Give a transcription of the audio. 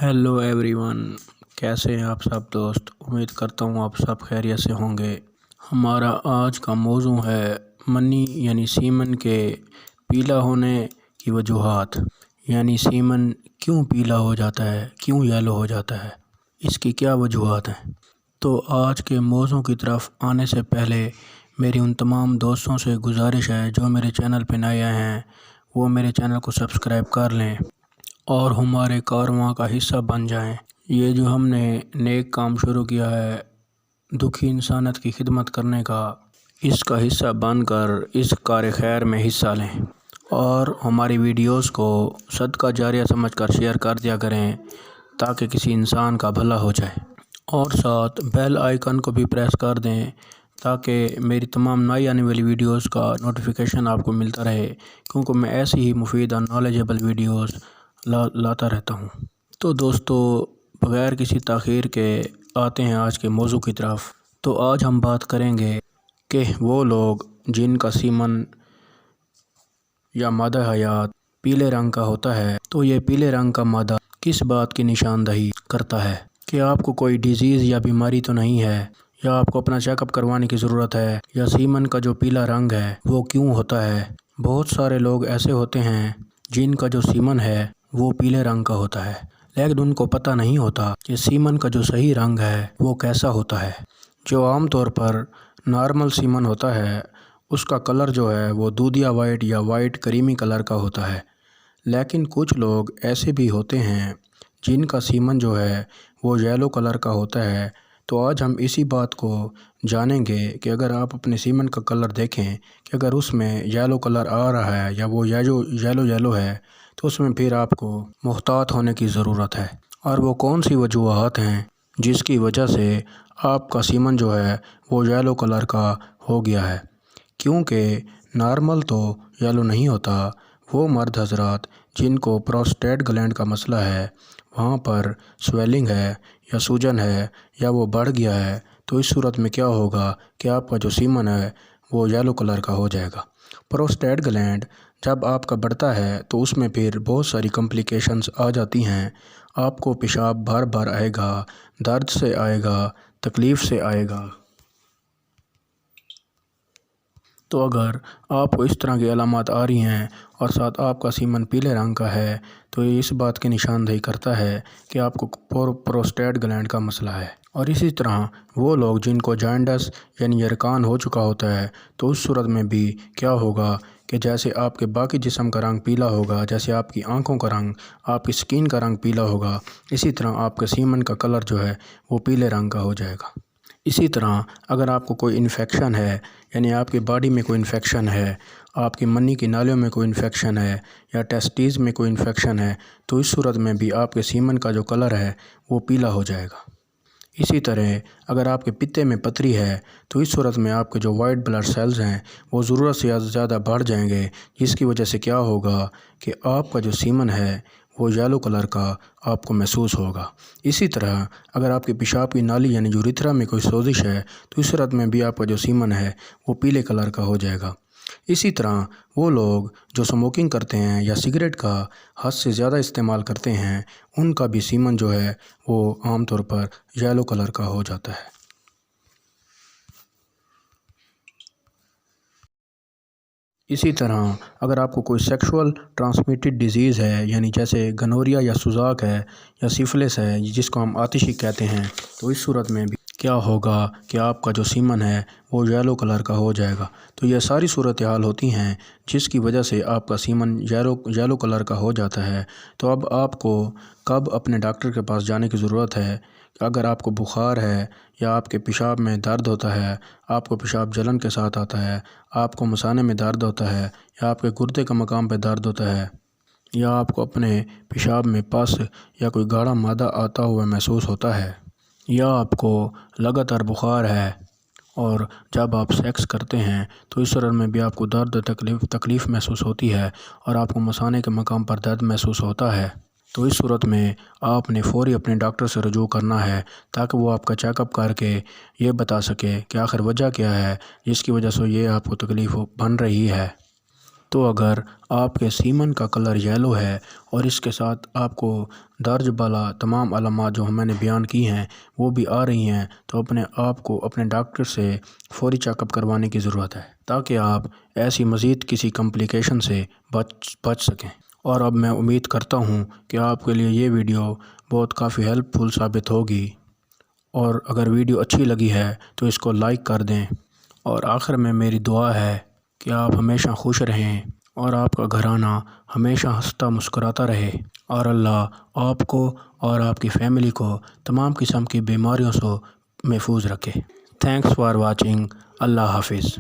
Hello everyone, कैसे हैं आप सब दोस्त। उम्मीद करता हूँ आप सब खैरियत से होंगे। हमारा आज का मौजू है मनी यानी सीमन के पीला होने की वजूहात। यानी सीमन क्यों पीला हो जाता है, क्यों येलो हो जाता है, इसकी क्या वजूहात हैं। तो आज के मौजू की तरफ आने से पहले मेरी उन तमाम दोस्तों से गुजारिश है जो मेरे चैनल पर नए आए हैं वो मेरे चैनल को सब्सक्राइब कर लें और हमारे कारवां का हिस्सा बन जाएं। ये जो हमने नेक काम शुरू किया है दुखी इंसानियत की खिदमत करने का, इसका हिस्सा बनकर इस कार खैर में हिस्सा लें और हमारी वीडियोस को सदका जारिया समझकर शेयर कर दिया करें ताकि किसी इंसान का भला हो जाए। और साथ बेल आइकन को भी प्रेस कर दें ताकि मेरी तमाम नई आने वाली वीडियोस का नोटिफिकेशन आपको मिलता रहे, क्योंकि मैं ऐसी ही मुफीद और नॉलेजेबल वीडियोस लाता रहता हूँ। तो दोस्तों, बग़ैर किसी ताख़ीर के आते हैं आज के मौजू की तरफ। तो आज हम बात करेंगे कि वो लोग जिनका सीमन या मादा हयात पीले रंग का होता है, तो ये पीले रंग का मादा किस बात की निशानदही करता है कि आपको कोई डिजीज़ या बीमारी तो नहीं है, या आपको अपना चेकअप करवाने की ज़रूरत है, या सीमन का जो पीला रंग है वो क्यों होता है। बहुत सारे लोग ऐसे होते हैं जिनका जो सीमन है वो पीले रंग का होता है, लेकिन उनको पता नहीं होता कि सीमन का जो सही रंग है वो कैसा होता है। जो आम तौर पर नॉर्मल सीमन होता है उसका कलर जो है वो दूधिया वाइट या वाइट क्रीमी कलर का होता है, लेकिन कुछ लोग ऐसे भी होते हैं जिनका सीमन जो है वो येलो कलर का होता है। तो आज हम इसी बात को जानेंगे कि अगर आप अपने सीमन का कलर देखें कि अगर उसमें येलो कलर आ रहा है या वो येलो है तो उसमें फिर आपको मुहतात होने की ज़रूरत है। और वो कौन सी वजूहात हैं जिसकी वजह से आपका सीमन जो है वो येलो कलर का हो गया है। क्योंकि नॉर्मल तो येलो नहीं होता, वो मर्द हजरात जिनको प्रोस्टेट ग्लैंड का मसला है, वहाँ पर स्वेलिंग है या सूजन है या वो बढ़ गया है, तो इस सूरत में क्या होगा कि आपका जो सीमन है वो येलो कलर का हो जाएगा। प्रोस्टेट ग्लैंड जब आपका बढ़ता है तो उसमें फिर बहुत सारी कॉम्प्लिकेशंस आ जाती हैं। आपको पेशाब बार बार आएगा, दर्द से आएगा, तकलीफ़ से आएगा। तो अगर आपको इस तरह की अलामत आ रही हैं और साथ आपका सीमन पीले रंग का है तो ये इस बात की निशानदही करता है कि आपको प्रोस्टेट ग्लैंड का मसला है। और इसी तरह वो लोग जिनको जॉन्डिस यानी यरकान हो चुका होता है, तो उस सूरत में भी क्या होगा कि जैसे आपके बाकी जिस्म का रंग पीला होगा, जैसे आपकी आंखों का रंग, आपकी स्किन का रंग पीला होगा, इसी तरह आपके सीमन का कलर जो है वो पीले रंग का हो जाएगा। इसी तरह अगर आपको कोई इन्फेक्शन है, यानी आपकी बॉडी में कोई इन्फेक्शन है, आपकी मनी की नालियों में कोई इन्फेक्शन है या टेस्टीज़ में कोई इन्फेक्शन है, तो इस सूरत में भी आपके सीमन का जो कलर है वो पीला हो जाएगा। इसी तरह अगर आपके पित्ते में पथरी है तो इस सूरत में आपके जो वाइट ब्लड सेल्स हैं वो ज़रूरत से ज़्यादा बढ़ जाएंगे, जिसकी वजह से क्या होगा कि आपका जो सीमन है वो येलो कलर का आपको महसूस होगा। इसी तरह अगर आपके पेशाब की नाली यानी यूरेथ्रा में कोई सोजिश है तो इस सूरत में भी आपका जो सीमन है वो पीले कलर का हो जाएगा। इसी तरह वो लोग जो स्मोकिंग करते हैं या सिगरेट का हद से ज़्यादा इस्तेमाल करते हैं, उनका भी सीमन जो है वो आमतौर पर येलो कलर का हो जाता है। इसी तरह अगर आपको कोई सेक्सुअल ट्रांसमिटेड डिजीज़ है, यानी जैसे गनोरिया या सुजाक है या सिफिलिस है जिसको हम आतिशी कहते हैं, तो इस सूरत में भी क्या होगा कि आपका जो सीमन है वो येलो कलर का हो जाएगा। तो ये सारी सूरत हाल होती हैं जिसकी वजह से आपका सीमन येलो कलर का हो जाता है। तो अब आपको कब अपने डॉक्टर के पास जाने की ज़रूरत है? अगर आपको बुखार है या आपके पेशाब में दर्द होता है, आपको पेशाब जलन के साथ आता है, आपको मसाने में दर्द होता है, या आपके गुर्दे का मकाम पे दर्द होता है, या आपको अपने पेशाब में पस या कोई गाढ़ा मादा आता हुआ महसूस होता है, या आपको लगातार बुखार है और जब आप सेक्स करते हैं तो इस सूरत में भी आपको दर्द तकलीफ़ महसूस होती है और आपको मसाने के मकाम पर दर्द महसूस होता है, तो इस सूरत में आपने फ़ौरी अपने डॉक्टर से रजू करना है ताकि वो आपका चेकअप करके ये बता सके कि आखिर वजह क्या है जिसकी वजह से ये आपको तकलीफ़ बन रही है। تو اگر آپ کے سیمن کا کلر یلو ہے اور اس کے ساتھ آپ کو درج بالا تمام علامات جو میں نے بیان کی ہیں وہ بھی آ رہی ہیں، تو اپنے آپ کو اپنے ڈاکٹر سے فوری چیک اپ کروانے کی ضرورت ہے تاکہ آپ ایسی مزید کسی کمپلیکیشن سے بچ سکیں۔ اور اب میں امید کرتا ہوں کہ آپ کے لیے یہ ویڈیو بہت کافی ہیلپ فل ثابت ہوگی، اور اگر ویڈیو اچھی لگی ہے تو اس کو لائک کر دیں، اور آخر میں میری دعا ہے کہ آپ ہمیشہ خوش رہیں اور آپ کا گھرانہ ہمیشہ ہنستا مسکراتا رہے، اور اللہ آپ کو اور آپ کی فیملی کو تمام قسم کی بیماریوں سے محفوظ رکھے۔ Thanks for watching. اللہ حافظ۔